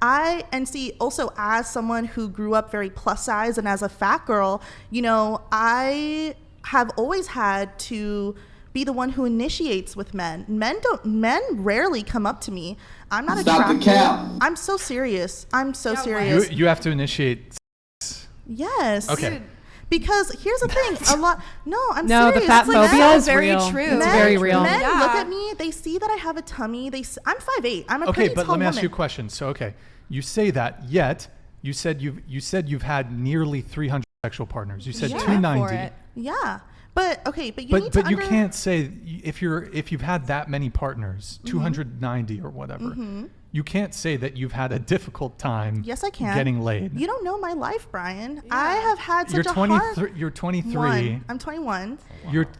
Also as someone who grew up very plus size and as a fat girl, you know, I have always had to be the one who initiates with men. Men rarely come up to me. I'm not attractive. I'm so serious. Serious. You have to initiate. Yes. Okay. Dude. Because here's the thing, I'm serious. The fat phobia is very true. It's very real. Men look at me, they see that I have a tummy. I'm 5'8". I'm a pretty tall woman. Okay, but let me ask you a question. So, okay, you say that, yet you said you've had nearly 300 sexual partners. You said 290. Yeah. But you can't say if you've had that many partners, 290 or whatever. You can't say that you've had a difficult time. Yes, I can. Getting laid. You don't know my life, Brian. Yeah. I have had such You're 23. I'm 21.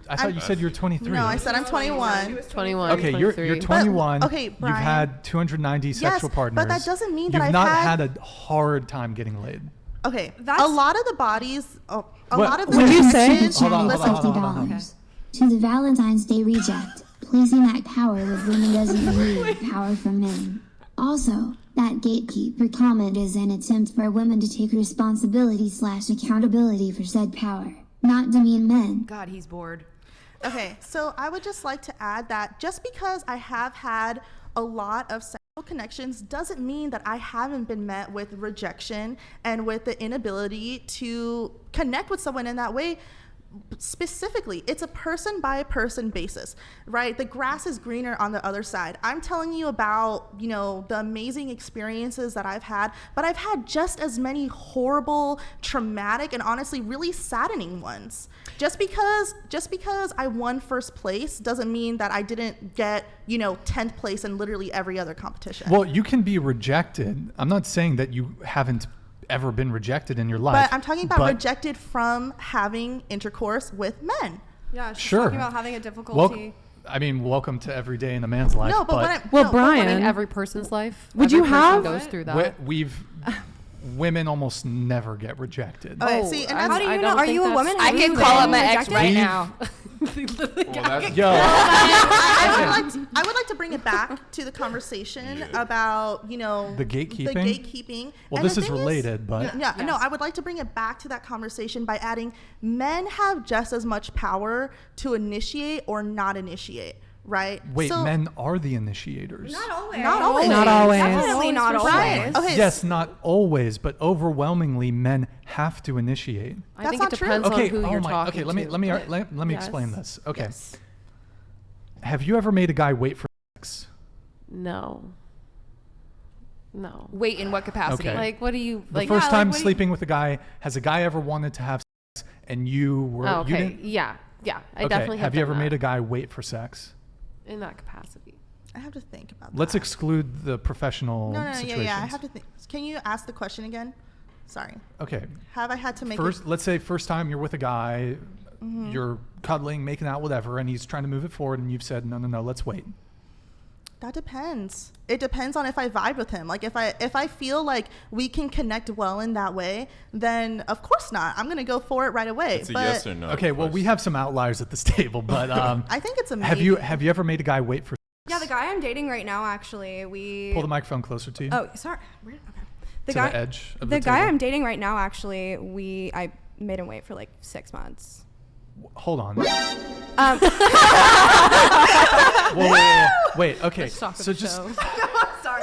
I thought you said you're 23. No, I said I'm 21. 21. Okay, you're 21. But, okay, Brian. You've had 290 sexual partners. But that doesn't mean that you've not had a hard time getting laid. Okay, a lot of the bodies. A lot of the. Would you say? Hold on. $50 to the Valentine's Day reject. Pleasing that power with women doesn't need power from men. Also, that gatekeeper comment is an attempt for women to take responsibility/accountability for said power, not demean men. God, he's bored. Okay, so I would just like to add that just because I have had a lot of sexual connections doesn't mean that I haven't been met with rejection and with the inability to connect with someone in that way. Specifically, it's a person by person basis, right? The grass is greener on the other side. I'm telling you about, you know, the amazing experiences that I've had, but I've had just as many horrible, traumatic, and honestly really saddening ones. Just because I won first place doesn't mean that I didn't get, 10th place in literally every other competition. Well, you can be rejected. I'm not saying that you haven't ever been rejected in your life. But I'm talking about rejected from having intercourse with men. Yeah, she's talking about having a difficulty. Welcome to every day in a man's life. No, Brian, in every person's life. Would you have goes through that? Women almost never get rejected. Okay, see, and how do you know? Are you a woman? I can call up my ex right now. I would like to bring it back to the conversation about, the gatekeeping. The gatekeeping. Well, this is related, but no, I would like to bring it back to that conversation by adding men have just as much power to initiate or not initiate. Right. Wait, men are the initiators. Not always. Not always. Definitely not always. Right. Okay. Yes, not always, but overwhelmingly, men have to initiate. I think it depends on who you're talking to. Okay, let me explain this. Okay. Yes. Have you ever made a guy wait for sex? No. Wait, in what capacity? Okay. Like, what do you The first time sleeping with a guy, has a guy ever wanted to have sex and you were? Oh, okay. You didn't? Yeah. I definitely have. Have you ever made a guy wait for sex? In that capacity. I have to think about that. Let's exclude the professional situations. Yeah, I have to think. Can you ask the question again? Sorry. Okay. Have I had to make let's say first time you're with a guy, you're cuddling, making out, whatever, and he's trying to move it forward and you've said, no, let's wait. That depends. It depends on if I vibe with him. Like if I feel like we can connect well in that way, then of course not. I'm gonna go for it right away. It's a yes or no. Okay, well we have some outliers at this table, but I think it's a maybe. Have you ever made a guy wait for sex? Yeah, the guy I'm dating right now, actually, Pull the microphone closer to you. Oh, sorry. Okay. The edge of the guy table. I'm dating right now, actually, I made him wait for like 6 months. Hold on. Wait. Okay. So just. Sorry.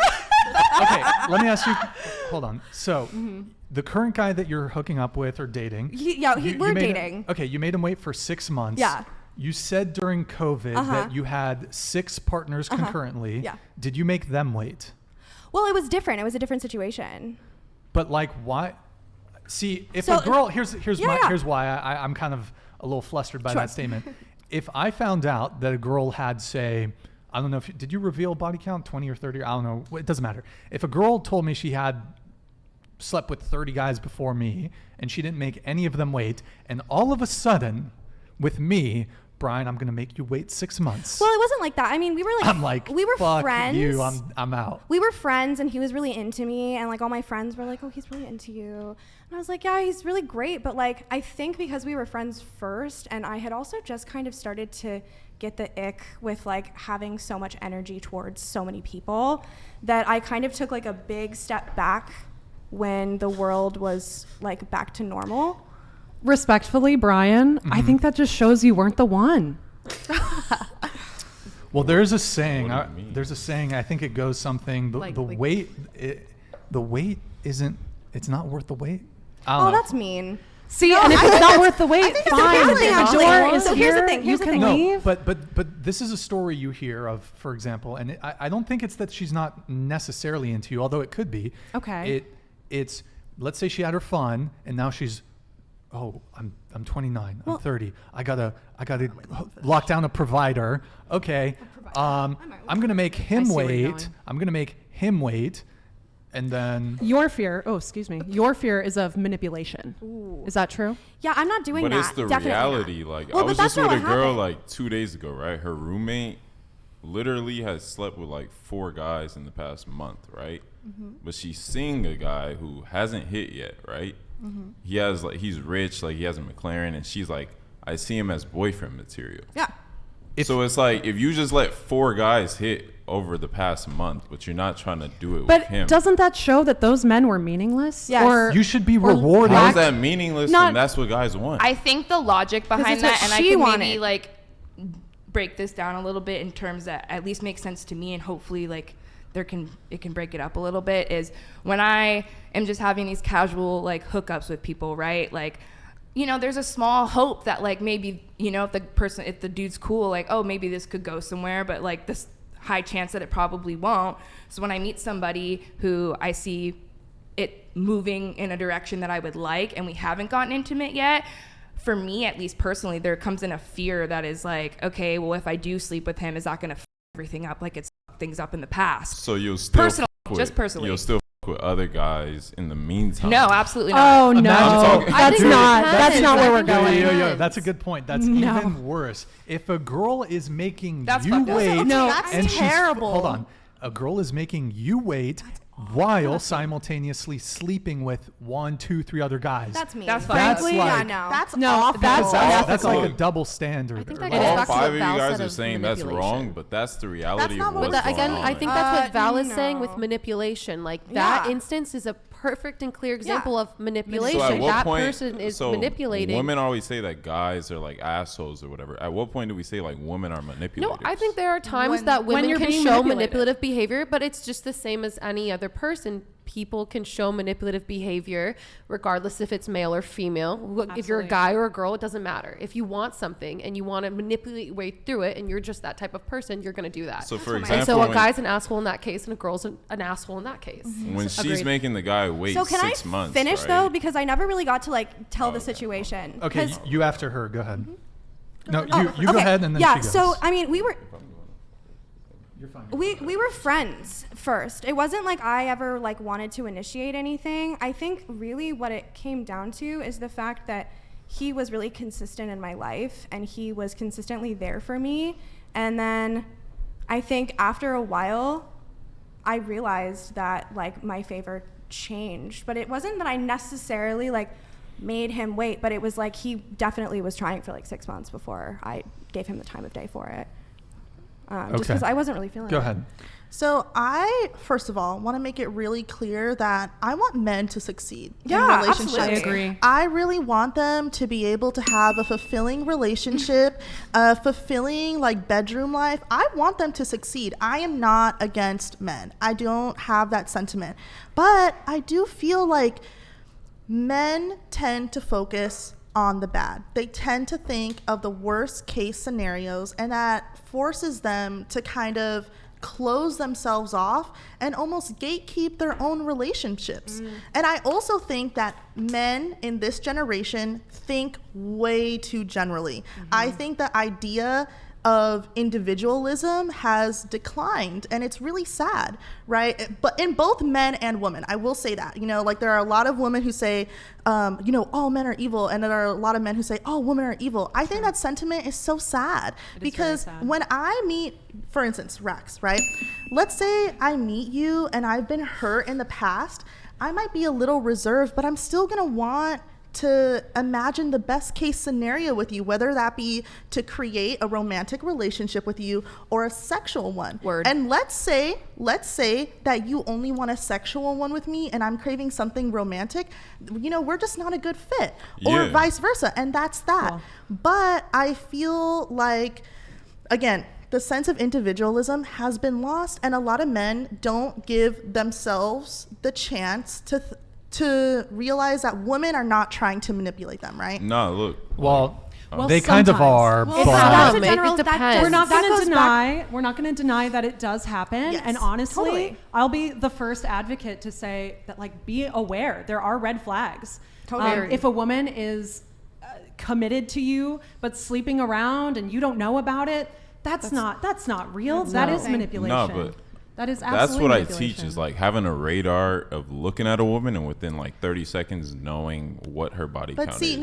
Okay. Let me ask you. Hold on. So, the current guy that you're hooking up with or dating. We're dating. Okay. You made him wait for 6 months. Yeah. You said during COVID that you had 6 partners concurrently. Yeah. Did you make them wait? Well, it was different. It was a different situation. But like, why? See, if a girl, here's why I'm kind of a little flustered by that statement. If I found out that a girl had, say, I don't know did you reveal body count, 20 or 30? I don't know. It doesn't matter. If a girl told me she had slept with 30 guys before me and she didn't make any of them wait, and all of a sudden, with me, Brian, I'm going to make you wait 6 months. Well, it wasn't like that. I mean, we were like, we were fuck friends. you, I'm out. We were friends, and he was really into me, and like all my friends were like, oh, he's really into you. And I was like, yeah, he's really great. But like, I think because we were friends first, and I had also just kind of started to get the ick with like having so much energy towards so many people, that I kind of took like a big step back when the world was like back to normal. Respectfully, Brian, I think that just shows you weren't the one. Well, there's a saying. I think it goes something. The wait isn't. It's not worth the wait. I don't know. That's mean. See, and if it's not worth the wait, fine. The door is here. Here's the thing. You can leave. But this is a story you hear of, for example, and I don't think it's that she's not necessarily into you, although it could be. Okay. It's let's say she had her fun, and now she's. Oh, I'm 29. I'm 30. I gotta lock down a provider. Okay. I'm gonna make him wait. I'm gonna make him wait, and then your fear. Oh, excuse me. Your fear is of manipulation. Ooh. Is that true? Yeah, I'm not doing that. But it's the reality. Like, I was just with a girl like 2 days ago, right? Her roommate literally has slept with like 4 guys in the past month, right? Mm-hmm. But she's seeing a guy who hasn't hit yet, right? Mm-hmm. He has like, he's rich, like he has a McLaren, and she's like, I see him as boyfriend material. Yeah. So it's like, if you just let 4 guys hit over the past month, but you're not trying to do it with him. But doesn't that show that those men were meaningless? Yes. Or you should be rewarded. How is that meaningless when that's what guys want? I think the logic behind that, and I can maybe like break this down a little bit in terms that at least make sense to me, and hopefully like it can break it up a little bit, is when I am just having these casual like hookups with people, right? Like, you know, there's a small hope that like maybe, you know, if the dude's cool, like, oh, maybe this could go somewhere, but like this high chance that it probably won't. So when I meet somebody who I see it moving in a direction that I would like, and we haven't gotten intimate yet, for me, at least personally, there comes in a fear that is like, okay, well, if I do sleep with him, is that going to f everything up like it's things up in the past? So you'll still personally. You'll still with other guys in the meantime. No, absolutely not. Oh no, that's not where we're going. Yeah, that's a good point. That's even worse. If a girl is making you wait, that's terrible. Hold on, a girl is making you wait while simultaneously sleeping with 1, 2, 3 other guys. That's me. That's frankly, like, that's awful. That's like a double standard. I think All that 5 of you guys are saying that's wrong, but that's the reality of what's going on. I think that's what Val is saying with manipulation. Like that instance is a perfect and clear example of manipulation. So at what that point, person is manipulating. Women always say that guys are like assholes or whatever. At what point do we say like women are manipulators? No, I think there are times that women can show manipulative behavior, but it's just the same as any other person. People can show manipulative behavior regardless if it's male or female. Absolutely. If you're a guy or a girl, it doesn't matter. If you want something and you want to manipulate your way through it, and you're just that type of person, you're going to do that. So for example, and so a guy's an asshole in that case, and a girl's an asshole in that case. Mm-hmm. When she's making the guy wait 6 months. So can I finish though, because I never really got to like tell the situation. Okay, you after her. Go ahead. No, you go ahead, and then she goes. So I mean, we were. You're fine. We were friends first. It wasn't like I ever like wanted to initiate anything. I think really what it came down to is the fact that he was really consistent in my life, and he was consistently there for me. And then I think after a while, I realized that like my favor changed. But it wasn't that I necessarily like made him wait, but it was like he definitely was trying for like 6 months before I gave him the time of day for it. Just because I wasn't really feeling it. Go ahead. So I, first of all, want to make it really clear that I want men to succeed in relationships. Absolutely. I agree. I really want them to be able to have a fulfilling relationship, a fulfilling like bedroom life. I want them to succeed. I am not against men. I don't have that sentiment. But I do feel like men tend to focus on the bad. They tend to think of the worst case scenarios, and that forces them to kind of close themselves off and almost gatekeep their own relationships. And I also think that men in this generation think way too generally. I think the idea of individualism has declined, and it's really sad, right? But in both men and women, I will say that, like there are a lot of women who say, all men are evil, and there are a lot of men who say, oh, women are evil. I think that sentiment is so sad because when I meet, for instance, Rex, right? Let's say I meet you and I've been hurt in the past. I might be a little reserved, but I'm still gonna want to imagine the best case scenario with you, whether that be to create a romantic relationship with you or a sexual one. Word. And let's say that you only want a sexual one with me and I'm craving something romantic, we're just not a good fit, or vice versa. And that's that. Cool. But I feel like, again, the sense of individualism has been lost, and a lot of men don't give themselves the chance to realize that women are not trying to manipulate them, right? No, look. Well, they kind of are. Well, that's a general, it depends. We're not going to deny that it does happen. Yes, and honestly, totally. I'll be the first advocate to say that, like, be aware. There are red flags. Totally. If a woman is committed to you but sleeping around and you don't know about it, that's not real. That is manipulation. No, but that is absolutely that's what I teach, is like having a radar of looking at a woman and within like 30 seconds knowing what her body count is.